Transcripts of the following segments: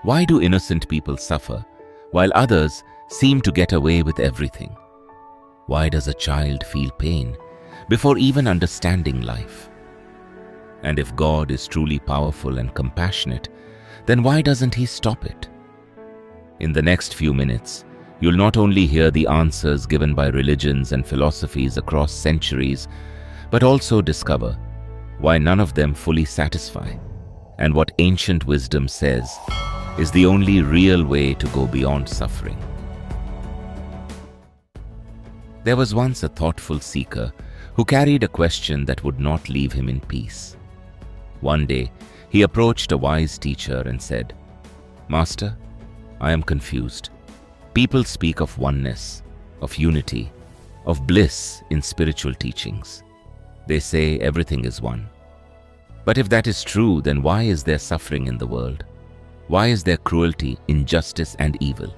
Why do innocent people suffer, while others seem to get away with everything? Why does a child feel pain before even understanding life? And if God is truly powerful and compassionate, then why doesn't He stop it? In the next few minutes, you'll not only hear the answers given by religions and philosophies across centuries, but also discover why none of them fully satisfy, and what ancient wisdom says is the only real way to go beyond suffering. There was once a thoughtful seeker who carried a question that would not leave him in peace. One day, he approached a wise teacher and said, "Master, I am confused. People speak of oneness, of unity, of bliss in spiritual teachings. They say everything is one. But if that is true, then why is there suffering in the world? Why is there cruelty, injustice, and evil?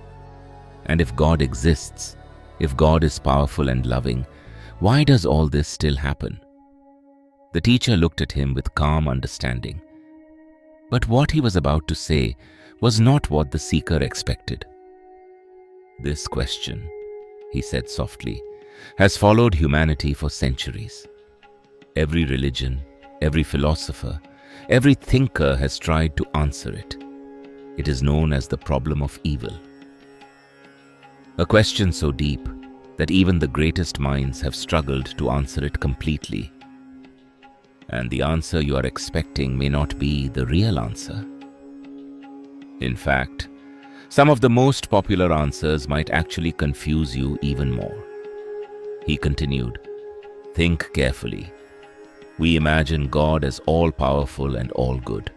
And if God exists, if God is powerful and loving, why does all this still happen?" The teacher looked at him with calm understanding. But what he was about to say was not what the seeker expected. "This question," he said softly, "has followed humanity for centuries. Every religion, every philosopher, every thinker has tried to answer it. It is known as the problem of evil. A question so deep that even the greatest minds have struggled to answer it completely. And the answer you are expecting may not be the real answer. In fact, some of the most popular answers might actually confuse you even more." He continued, "Think carefully. We imagine God as all-powerful and all-good.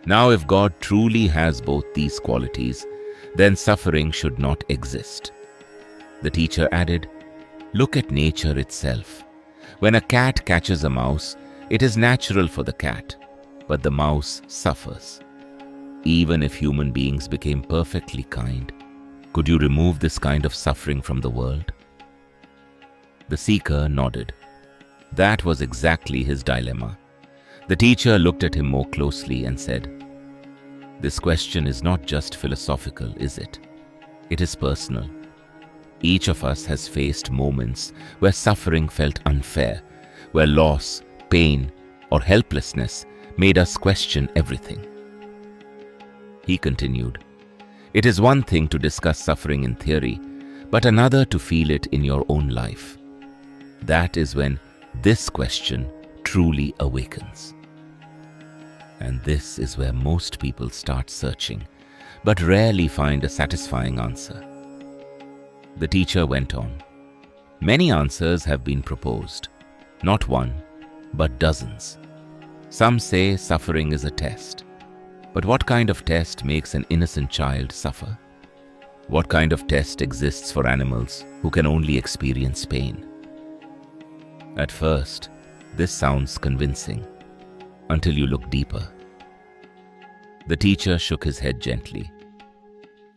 Now, if God truly has both these qualities, then suffering should not exist." The teacher added, "Look at nature itself. When a cat catches a mouse, it is natural for the cat, but the mouse suffers. Even if human beings became perfectly kind, could you remove this kind of suffering from the world?" The seeker nodded. That was exactly his dilemma. The teacher looked at him more closely and said, "This question is not just philosophical, is it? It is personal. Each of us has faced moments where suffering felt unfair, where loss, pain, or helplessness made us question everything." He continued, "It is one thing to discuss suffering in theory, but another to feel it in your own life. That is when this question truly awakens. And this is where most people start searching, but rarely find a satisfying answer." The teacher went on, "Many answers have been proposed, not one, but dozens. Some say suffering is a test. But what kind of test makes an innocent child suffer? What kind of test exists for animals who can only experience pain? At first, this sounds convincing, until you look deeper." The teacher shook his head gently.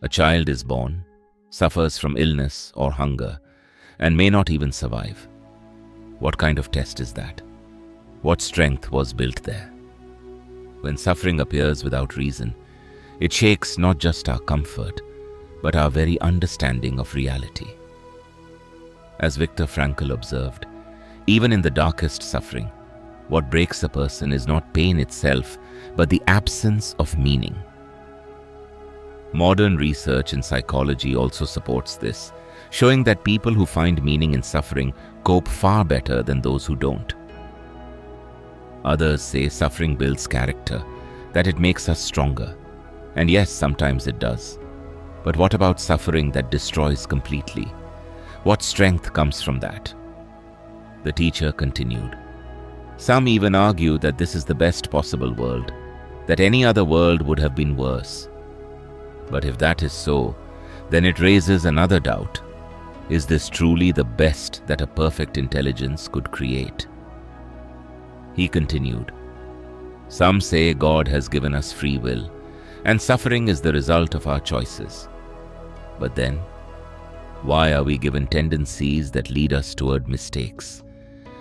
A child is born, suffers from illness or hunger, and may not even survive. What kind of test is that? What strength was built there? When suffering appears without reason, it shakes not just our comfort, but our very understanding of reality. As Viktor Frankl observed, even in the darkest suffering, what breaks a person is not pain itself, but the absence of meaning. Modern research in psychology also supports this, showing that people who find meaning in suffering cope far better than those who don't. Others say suffering builds character, that it makes us stronger. And yes, sometimes it does. But what about suffering that destroys completely? What strength comes from that? The teacher continued, "Some even argue that this is the best possible world, that any other world would have been worse. But if that is so, then it raises another doubt. Is this truly the best that a perfect intelligence could create?" He continued, "Some say God has given us free will, and suffering is the result of our choices. But then, why are we given tendencies that lead us toward mistakes?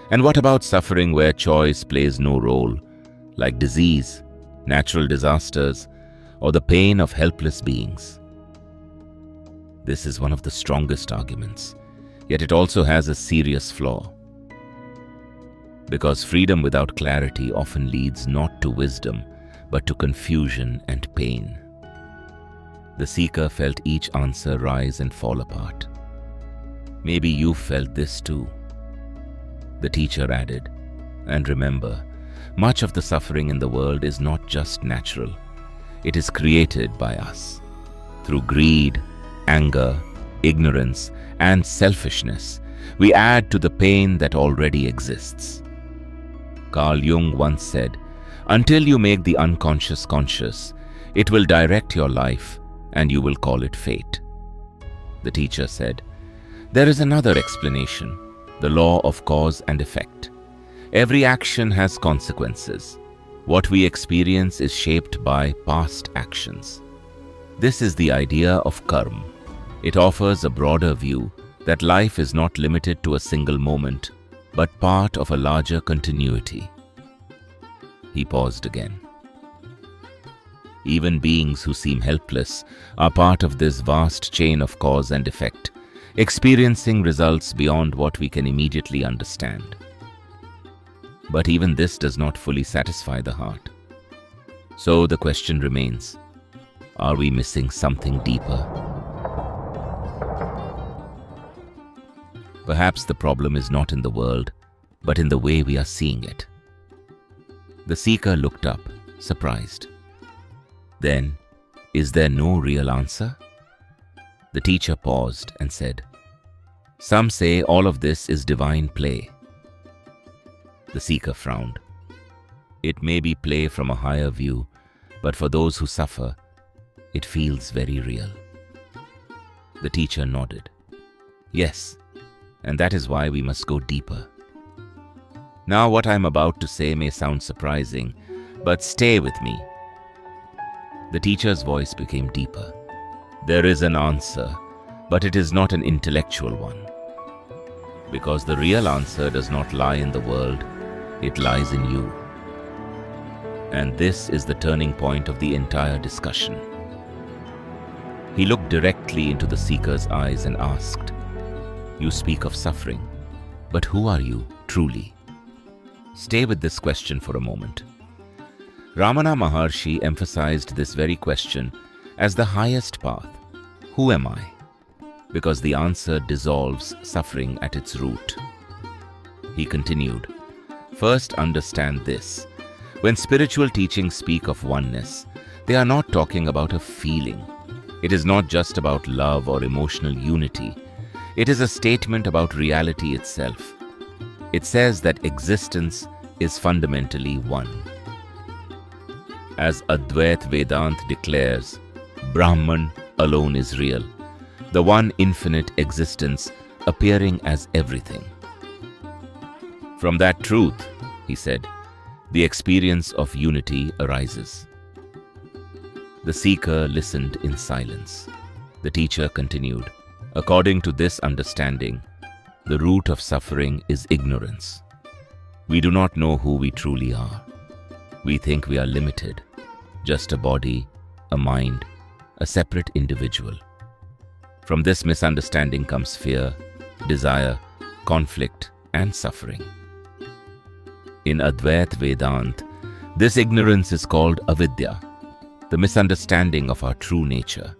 And what about suffering where choice plays no role, like disease, natural disasters, or the pain of helpless beings? This is one of the strongest arguments, yet it also has a serious flaw. Because freedom without clarity often leads not to wisdom, but to confusion and pain. The seeker felt each answer rise and fall apart. Maybe you felt this too. The teacher added, and remember, much of the suffering in the world is not just natural. It is created by us. Through greed, anger, ignorance, and selfishness, we add to the pain that already exists. Carl Jung once said, "Until you make the unconscious conscious, it will direct your life and you will call it fate." The teacher said, "There is another explanation, the law of cause and effect. Every action has consequences. What we experience is shaped by past actions. This is the idea of karma. It offers a broader view that life is not limited to a single moment, but part of a larger continuity." He paused again. Even beings who seem helpless are part of this vast chain of cause and effect, experiencing results beyond what we can immediately understand. But even this does not fully satisfy the heart. So the question remains, are we missing something deeper? Perhaps the problem is not in the world, but in the way we are seeing it. The seeker looked up, surprised. Then, is there no real answer? The teacher paused and said, "Some say all of this is divine play." The seeker frowned. It may be play from a higher view, but for those who suffer, it feels very real. The teacher nodded. Yes, and that is why we must go deeper. Now what I am about to say may sound surprising, but stay with me. The teacher's voice became deeper. There is an answer, but it is not an intellectual one. Because the real answer does not lie in the world, it lies in you. And this is the turning point of the entire discussion. He looked directly into the seeker's eyes and asked, "You speak of suffering, but who are you truly?" Stay with this question for a moment. Ramana Maharshi emphasized this very question as the highest path. Who am I? Because the answer dissolves suffering at its root. He continued, "First understand this. When spiritual teachings speak of oneness, they are not talking about a feeling. It is not just about love or emotional unity. It is a statement about reality itself. It says that existence is fundamentally one. As Advaita Vedanta declares, Brahman alone is real, the one infinite existence appearing as everything. From that truth, he said, the experience of unity arises." The seeker listened in silence. The teacher continued, "According to this understanding, the root of suffering is ignorance. We do not know who we truly are. We think we are limited, just a body, a mind, a separate individual. From this misunderstanding comes fear, desire, conflict, and suffering. In Advaita Vedanta, this ignorance is called avidya, the misunderstanding of our true nature.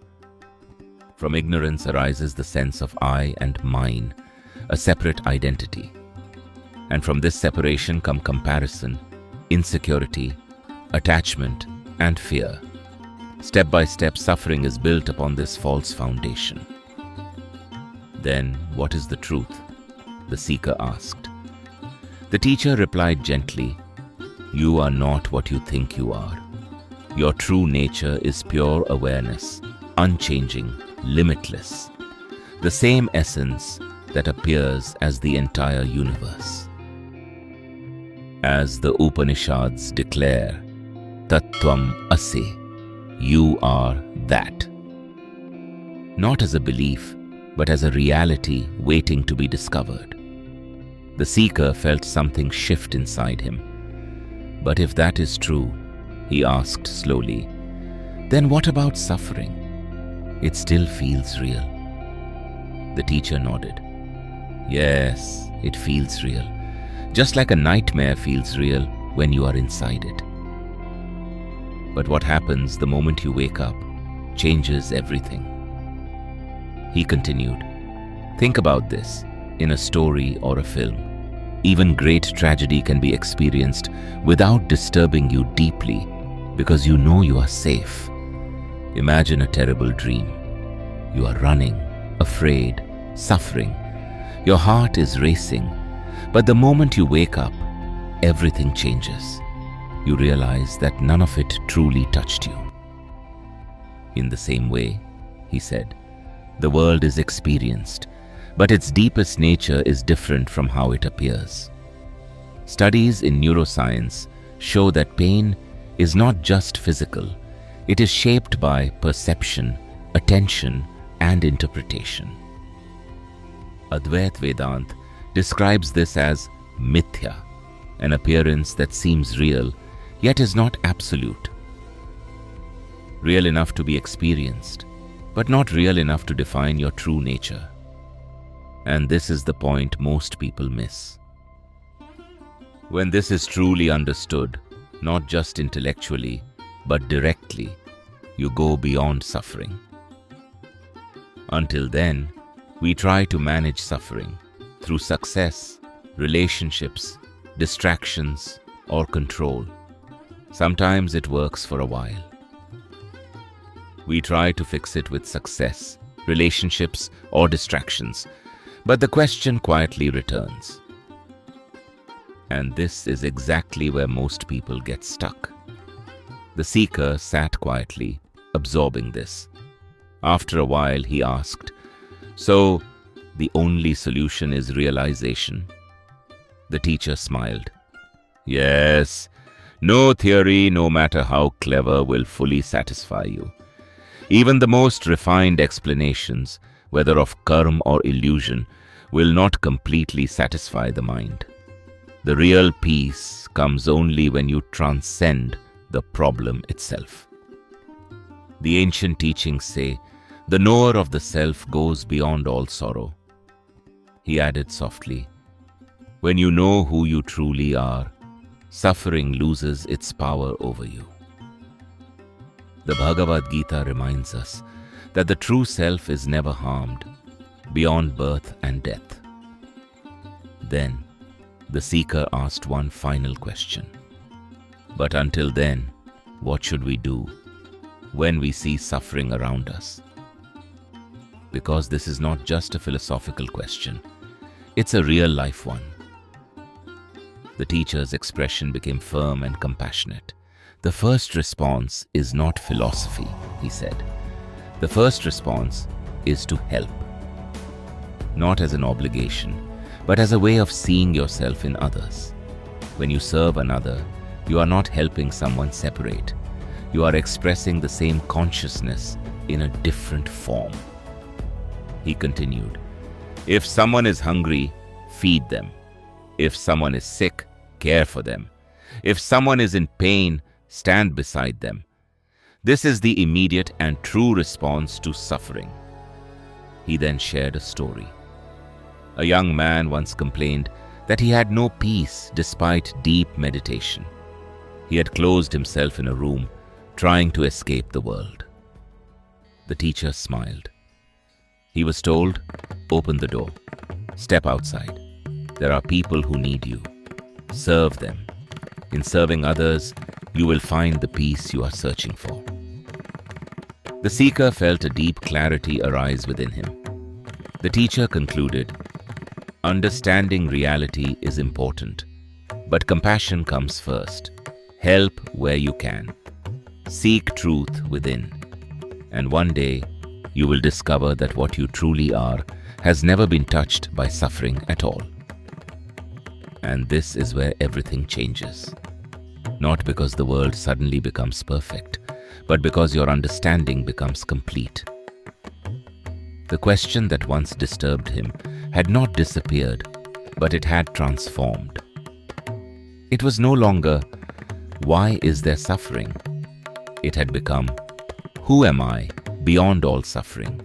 From ignorance arises the sense of I and mine, a separate identity. And from this separation come comparison, insecurity, attachment, and fear. Step by step, suffering is built upon this false foundation." "Then, what is the truth?" the seeker asked. The teacher replied gently, "You are not what you think you are. Your true nature is pure awareness, unchanging, limitless, the same essence that appears as the entire universe. As the Upanishads declare, Tattvam Asi, you are that. Not as a belief, but as a reality waiting to be discovered." The seeker felt something shift inside him. "But if that is true," he asked slowly, Then what about suffering? It still feels real. The teacher nodded. Yes, it feels real. Just like a nightmare feels real when you are inside it. But what happens the moment you wake up changes everything. He continued, think about this in a story or a film. Even great tragedy can be experienced without disturbing you deeply because you know you are safe. Imagine a terrible dream. You are running, afraid, suffering. Your heart is racing. But the moment you wake up, everything changes. You realize that none of it truly touched you. In the same way, he said, the world is experienced, but its deepest nature is different from how it appears. Studies in neuroscience show that pain is not just physical. It is shaped by perception, attention, and interpretation. Advaita Vedanta describes this as mithya, an appearance that seems real, yet is not absolute. Real enough to be experienced, but not real enough to define your true nature. And this is the point most people miss. When this is truly understood, not just intellectually, but directly, you go beyond suffering. Until then, we try to manage suffering through success, relationships, distractions, or control. Sometimes it works for a while. We try to fix it with success, relationships, or distractions, but the question quietly returns. And this is exactly where most people get stuck. The seeker sat quietly, absorbing this. After a while, he asked, "So, the only solution is realization?" The teacher smiled. "Yes, no theory, no matter how clever, will fully satisfy you. Even the most refined explanations, whether of karma or illusion, will not completely satisfy the mind. The real peace comes only when you transcend the problem itself." The ancient teachings say, "The knower of the self goes beyond all sorrow." He added softly, "When you know who you truly are, suffering loses its power over you." The Bhagavad Gita reminds us that the true self is never harmed, beyond birth and death. Then, the seeker asked one final question. But until then, what should we do when we see suffering around us? Because this is not just a philosophical question, it's a real-life one. The teacher's expression became firm and compassionate. "The first response is not philosophy," he said. "The first response is to help. Not as an obligation, but as a way of seeing yourself in others. When you serve another, you are not helping someone separate. You are expressing the same consciousness in a different form." He continued, "If someone is hungry, feed them. If someone is sick, care for them. If someone is in pain, stand beside them. This is the immediate and true response to suffering." He then shared a story. A young man once complained that he had no peace despite deep meditation. He had closed himself in a room, trying to escape the world. The teacher smiled. He was told, "Open the door. Step outside. There are people who need you. Serve them. In serving others, you will find the peace you are searching for." The seeker felt a deep clarity arise within him. The teacher concluded, "Understanding reality is important, but compassion comes first. Help where you can. Seek truth within. And one day, you will discover that what you truly are has never been touched by suffering at all." And this is where everything changes. Not because the world suddenly becomes perfect, but because your understanding becomes complete. The question that once disturbed him had not disappeared, but it had transformed. It was no longer, "Why is there suffering?" It had become, Who am I beyond all suffering?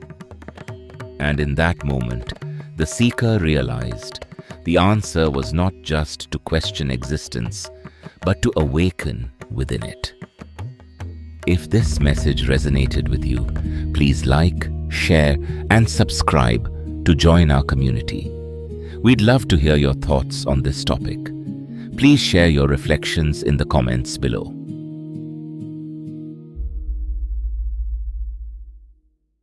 And in that moment, the seeker realized the answer was not just to question existence, but to awaken within it. If this message resonated with you, please like, share, and subscribe to join our community. We'd love to hear your thoughts on this topic. Please share your reflections in the comments below.